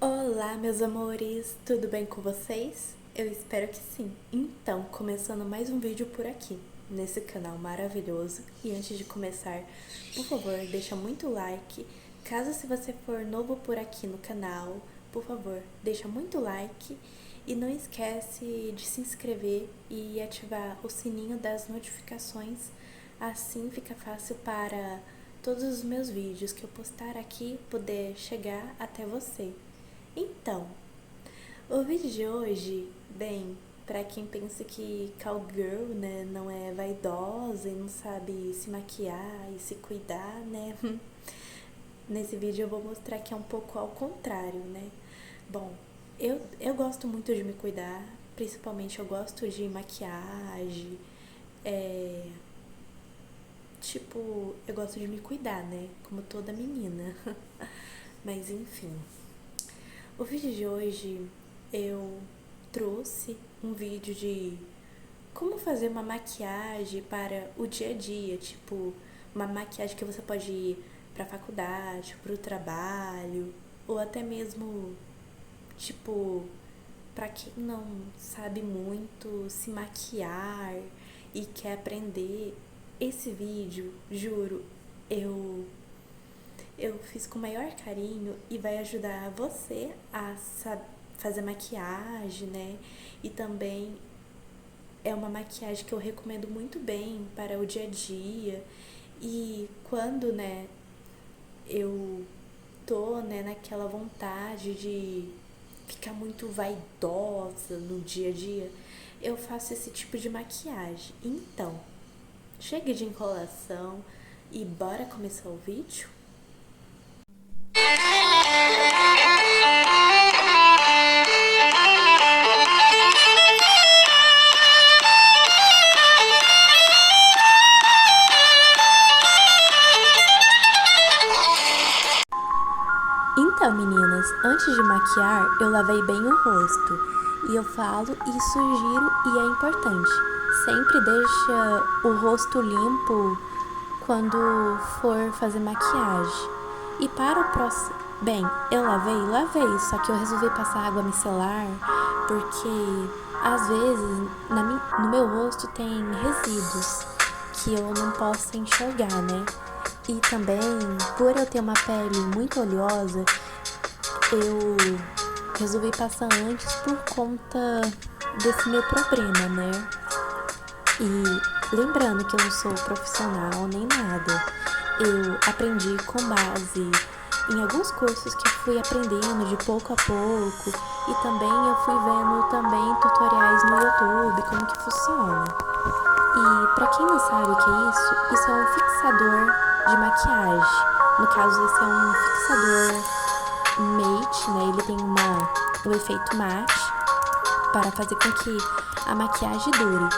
Olá, meus amores, tudo bem com vocês? Eu espero que sim. Então, começando mais um vídeo por aqui, nesse canal maravilhoso. E antes de começar, por favor, deixa muito like. Caso se você for novo por aqui no canal, por favor, deixa muito like. E não esquece de se inscrever e ativar o sininho das notificações. Assim fica fácil para todos os meus vídeos que eu postar aqui poder chegar até você. Então, o vídeo de hoje, bem, pra quem pensa que cowgirl, né, não é vaidosa e não sabe se maquiar e se cuidar, né? Nesse vídeo eu vou mostrar que é um pouco ao contrário, né? Bom, eu gosto muito de me cuidar, principalmente eu gosto de maquiagem, tipo, eu gosto de me cuidar, né? Como toda menina. Mas enfim. O vídeo de hoje eu trouxe um vídeo de como fazer uma maquiagem para o dia a dia, tipo, uma maquiagem que você pode ir para a faculdade, para o trabalho, ou até mesmo, tipo, para quem não sabe muito se maquiar e quer aprender. Esse vídeo, juro, eu eu fiz com o maior carinho e vai ajudar você a fazer maquiagem, né? E também é uma maquiagem que eu recomendo muito bem para o dia a dia. E quando, né, eu tô, né, naquela vontade de ficar muito vaidosa no dia a dia, eu faço esse tipo de maquiagem. Então, chega de enrolação e bora começar o vídeo? Então, meninas, antes de maquiar, eu lavei bem o rosto. E eu falo e sugiro e é importante. Sempre deixa o rosto limpo quando for fazer maquiagem. E para o próximo... Bem, eu lavei, só que eu resolvi passar água micelar porque às vezes no meu rosto tem resíduos que eu não posso enxergar, né? E também, por eu ter uma pele muito oleosa, eu resolvi passar antes por conta desse meu problema, né? E lembrando que eu não sou profissional nem nada, eu aprendi com base em alguns cursos que eu fui aprendendo de pouco a pouco e também eu fui vendo também tutoriais no YouTube, como que funciona. E pra quem não sabe o que é isso é um fixador de maquiagem. No caso, esse é um fixador matte, né? Ele tem o efeito mate para fazer com que a maquiagem dure.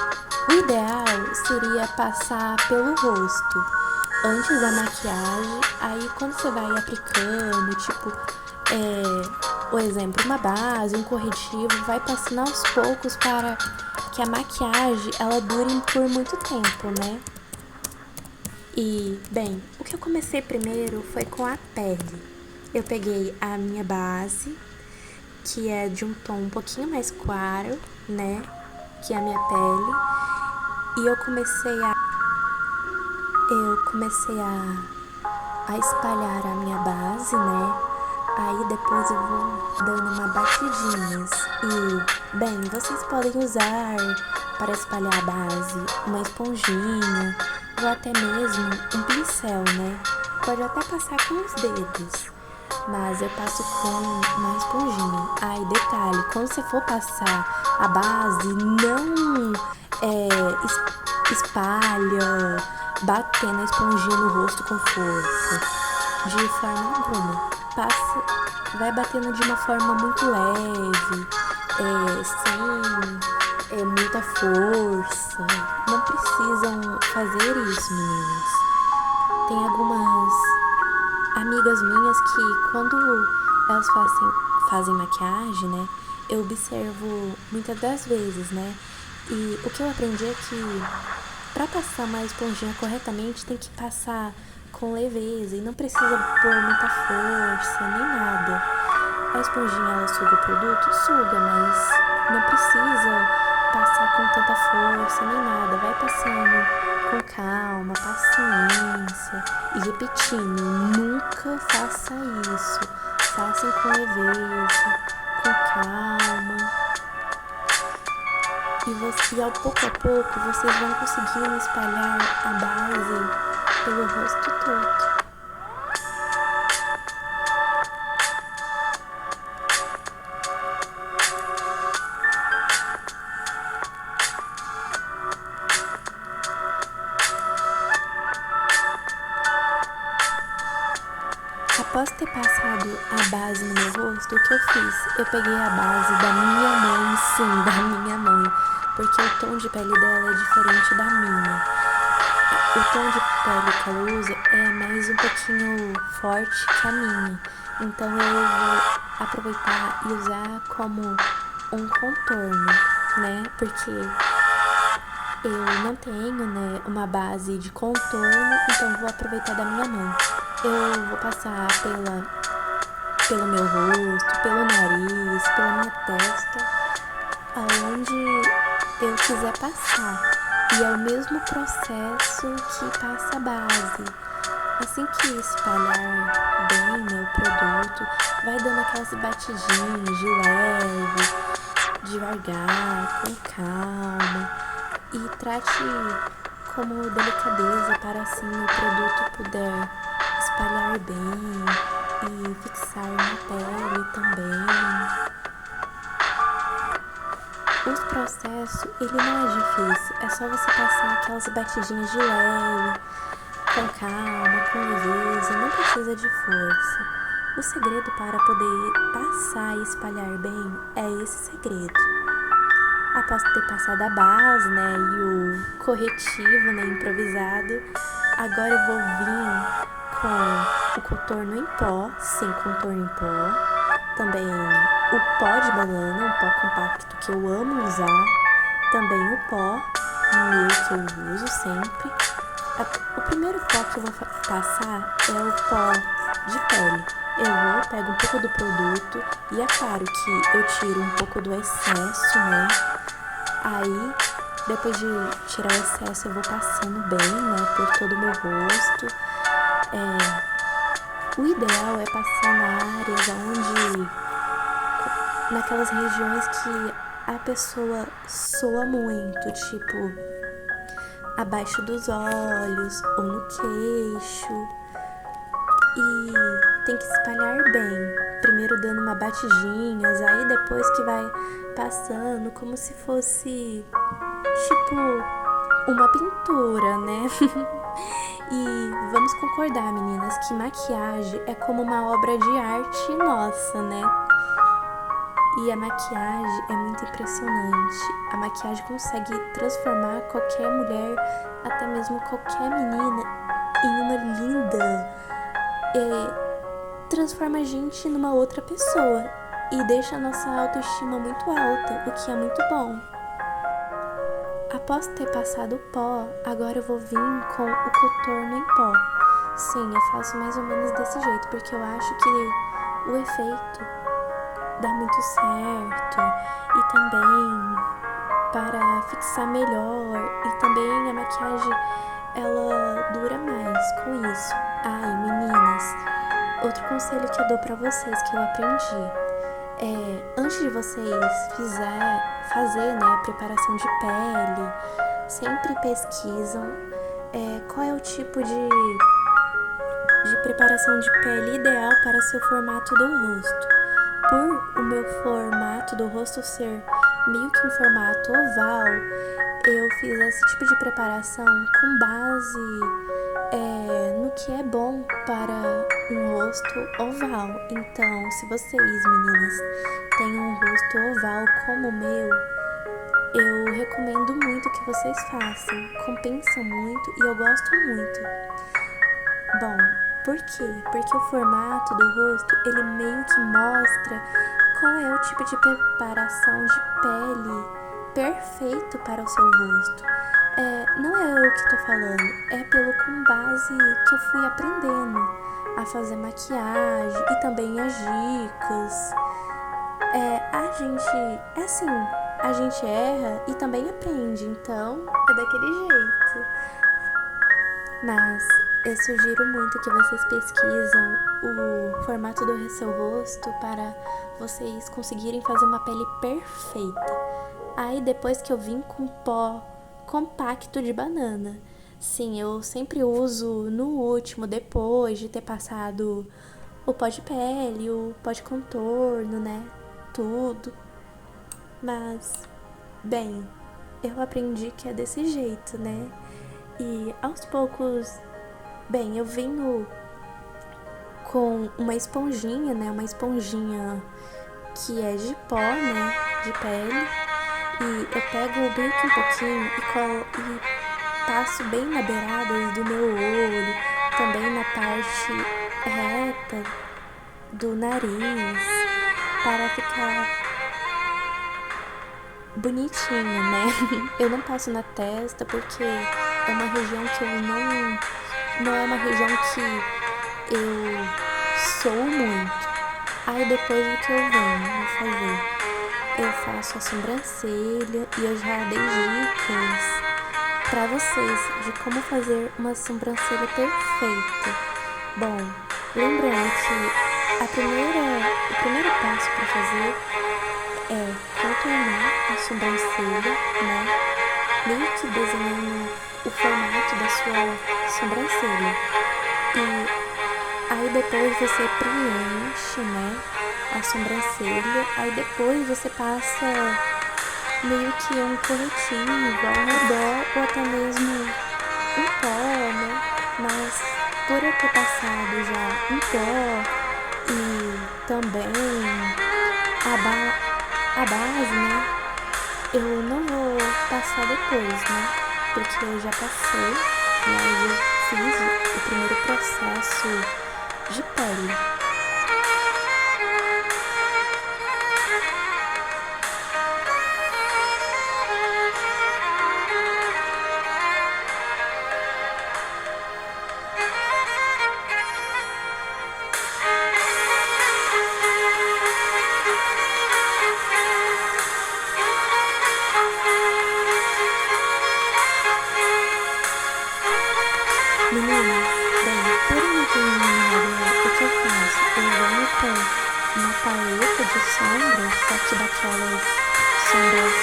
O ideal seria passar pelo rosto antes da maquiagem, aí quando você vai aplicando, tipo, o exemplo, uma base, um corretivo, vai passando aos poucos para que a maquiagem, ela dure por muito tempo, né? E, bem, o que eu comecei primeiro foi com a pele. Eu peguei a minha base, que é de um tom um pouquinho mais claro, né? Que é a minha pele. E eu comecei a espalhar a minha base, né? Aí depois eu vou dando uma batidinhas. E, bem, vocês podem usar para espalhar a base uma esponjinha ou até mesmo um pincel, né? Pode até passar com os dedos, mas eu passo com uma esponjinha. Aí, detalhe, quando você for passar a base, não espalha, batendo a esponjinha no rosto com força, de forma alguma. Vai batendo de uma forma muito leve, sem muita força. Não precisam fazer isso, meninas. Tem algumas amigas minhas que quando elas fazem maquiagem, né, eu observo muitas das vezes, né, e o que eu aprendi é que para passar uma esponjinha corretamente tem que passar com leveza e não precisa pôr muita força nem nada. esponjinha ela suga o produto? Suga, mas não precisa passar com tanta força nem nada. Vai passando com calma, paciência e repetindo. Nunca faça isso. Façam com leveza, com calma. E ao pouco a pouco vocês vão conseguindo espalhar a base pelo rosto todo. Após ter passado a base no meu rosto, o que eu fiz? Eu peguei a base da minha mãe, sim, da minha mãe, porque o tom de pele dela é diferente da minha. O tom de pele que ela usa é mais um pouquinho forte que a minha, então eu vou aproveitar e usar como um contorno, né? Porque eu não tenho, né, uma base de contorno, então vou aproveitar da minha mãe. Eu vou passar pelo meu rosto, pelo nariz, pela minha testa, aonde eu quiser passar. E é o mesmo processo que passa a base. Assim que espalhar bem, né, o produto, vai dando aquelas batidinhas de leve, devagar, com calma. E trate como delicadeza para assim o produto poder espalhar bem e fixar na pele também. O processo, ele não é difícil, é só você passar aquelas batidinhas de leve, com calma, com leveza, não precisa de força. O segredo para poder passar e espalhar bem é esse segredo. Após ter passado a base, né, e o corretivo, né, improvisado, agora eu vou vir com o contorno em pó, sem contorno em pó, também o pó de banana, um pó compacto que eu amo usar, também o pó meu que eu uso sempre. O primeiro pó que eu vou passar é o pó de pele. Eu pego um pouco do produto e é claro que eu tiro um pouco do excesso, né? Aí, depois de tirar o excesso, eu vou passando bem, né, por todo o meu rosto. O ideal é passar na áreas onde, naquelas regiões que a pessoa soa muito, tipo abaixo dos olhos ou no queixo. E tem que espalhar bem, primeiro dando uma batidinhas, aí depois que vai passando como se fosse tipo uma pintura, né? E vamos concordar, meninas, que maquiagem é como uma obra de arte nossa, né? E a maquiagem é muito impressionante. A maquiagem consegue transformar qualquer mulher, até mesmo qualquer menina, em uma linda. Transforma a gente numa outra pessoa e deixa a nossa autoestima muito alta, o que é muito bom. Após ter passado o pó, agora eu vou vir com o contorno em pó. Sim, eu faço mais ou menos desse jeito, porque eu acho que o efeito dá muito certo e também para fixar melhor, e também a maquiagem ela dura mais com isso. Ai, meninas, outro conselho que eu dou pra vocês que eu aprendi antes de vocês fazer, né, a preparação de pele, sempre pesquisam qual é o tipo de preparação de pele ideal para seu formato do rosto. Por o meu formato do rosto ser meio que um formato oval, eu fiz esse tipo de preparação com base no que é bom para um rosto oval. Então, se vocês, meninas, têm um rosto oval como o meu, eu recomendo muito que vocês façam. Compensa muito e eu gosto muito. Bom, por quê? Porque o formato do rosto, ele meio que mostra qual é o tipo de preparação de pele perfeito para o seu rosto. Não é eu que tô falando, é pelo com base que eu fui aprendendo a fazer maquiagem e também as dicas. A gente, é assim, a gente erra e também aprende, então é daquele jeito. Mas eu sugiro muito que vocês pesquisam o formato do seu rosto para vocês conseguirem fazer uma pele perfeita. Aí depois que eu vim com pó compacto de banana. Sim, eu sempre uso no último, depois de ter passado o pó de pele, o pó de contorno, né? Tudo. Mas, bem, eu aprendi que é desse jeito, né? E aos poucos, bem, eu venho com uma esponjinha, né? Uma esponjinha que é de pó, né? De pele. E eu pego bem aqui um pouquinho e passo bem na beirada do meu olho, também na parte reta do nariz, para ficar bonitinho, né? Eu não passo na testa porque é uma região que eu não é uma região que eu sou muito. Aí depois o que eu venho fazer? Eu faço a sobrancelha e eu já dei dicas para vocês de como fazer uma sobrancelha perfeita. Bom, lembrando que o primeiro passo para fazer é contornar a sobrancelha, né? Meio que desenhando o formato da sua sobrancelha. E aí depois você preenche, né? A sobrancelha. Aí depois você passa meio que um corretivo ao redor ou até mesmo um pó, né? Mas por eu ter passado já um pó e também a base, né? Eu não vou passar depois, né? Porque eu já passei, mas eu fiz o primeiro processo de pele. Meninas, bem, por eu não ter iluminador, o que eu faço? Eu venho com uma paleta de sombras, só que daquelas sombras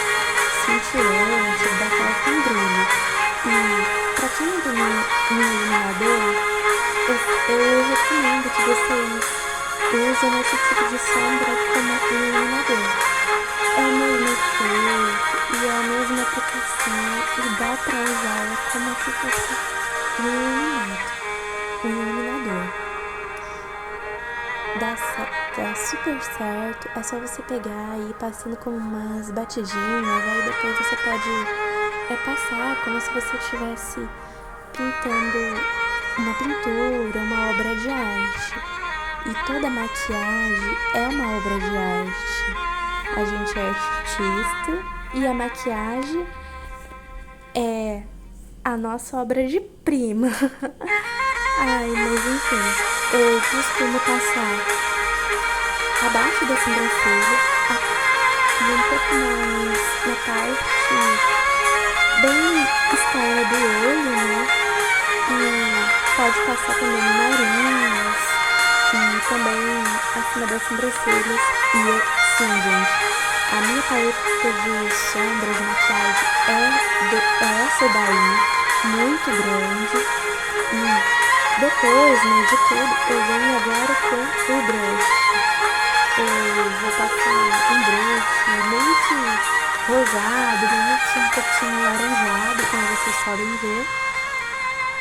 cintilantes, daquela com brilho. E pra quem não tem um iluminador, eu recomendo que vocês usem esse tipo de sombra como iluminador. É o mesmo efeito e é a mesma aplicação e dá pra usá-la como se fosse um iluminador. Dá super certo, é só você pegar e ir passando com umas batidinhas, aí depois você pode passar como se você estivesse pintando uma pintura, uma obra de arte. E toda maquiagem é uma obra de arte. A gente é artista e a maquiagem é a nossa obra-prima. Ai, mas enfim, eu costumo passar abaixo da sobrancelha e um pouco mais na parte bem externa do olho, né? E pode passar também no nariz e também acima das sobrancelhas. E sim, gente, a minha paleta de sombras de maquiagem é essa daí, muito grande. E depois, né, de tudo, eu venho agora com o brush. Eu vou passar um brush meio que rosado, meio que um pouquinho laranjado, como vocês podem ver.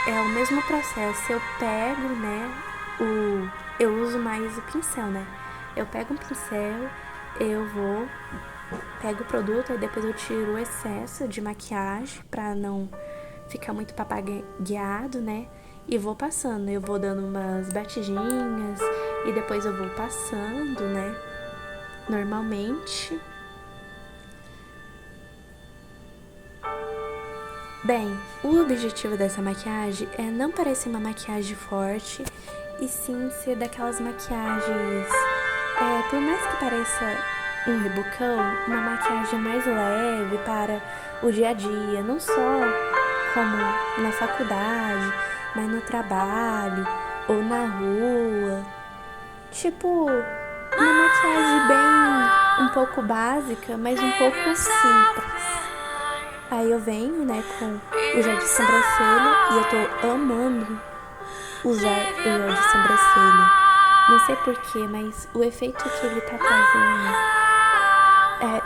É o mesmo processo, eu pego, né, eu uso mais o pincel, né? Eu pego um pincel, pego o produto, aí depois eu tiro o excesso de maquiagem pra não ficar muito papagueado, né? E vou passando, eu vou dando umas batidinhas e depois eu vou passando, né? Normalmente. Bem, o objetivo dessa maquiagem é não parecer uma maquiagem forte e sim ser daquelas maquiagens, por mais que pareça um rebucão, uma maquiagem mais leve para o dia a dia, não só como na faculdade, mas no trabalho ou na rua. Tipo, uma maquiagem bem um pouco básica, mas um pouco simples. Aí eu venho, né, com o gel de sobrancelha e eu tô amando usar o gel de sobrancelha. Não sei porquê, mas o efeito que ele tá trazendo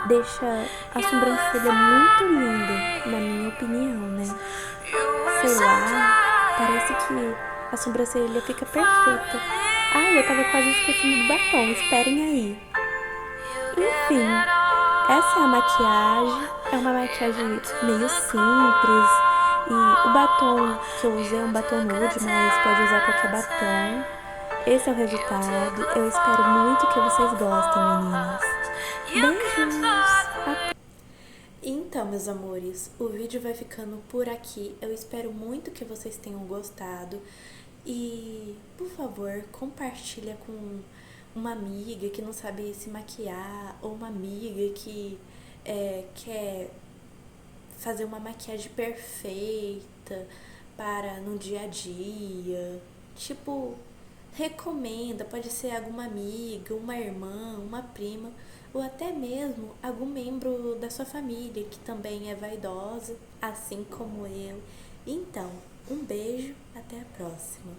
deixa a sobrancelha muito linda, na minha opinião, né? Sei lá, parece que a sobrancelha fica perfeita. Ai, eu tava quase esquecendo do batom, esperem aí. Enfim, essa é a maquiagem. É uma maquiagem meio simples. E o batom que eu usei é um batom nude, mas pode usar qualquer batom. Esse é o resultado. Eu espero muito que vocês gostem, meninas. Beijos! Até. Então, meus amores, o vídeo vai ficando por aqui. Eu espero muito que vocês tenham gostado. E, por favor, compartilha com uma amiga que não sabe se maquiar ou uma amiga que quer fazer uma maquiagem perfeita para no dia a dia. Tipo, recomenda, pode ser alguma amiga, uma irmã, uma prima ou até mesmo algum membro da sua família que também é vaidosa, assim como eu. Então, um beijo, até a próxima.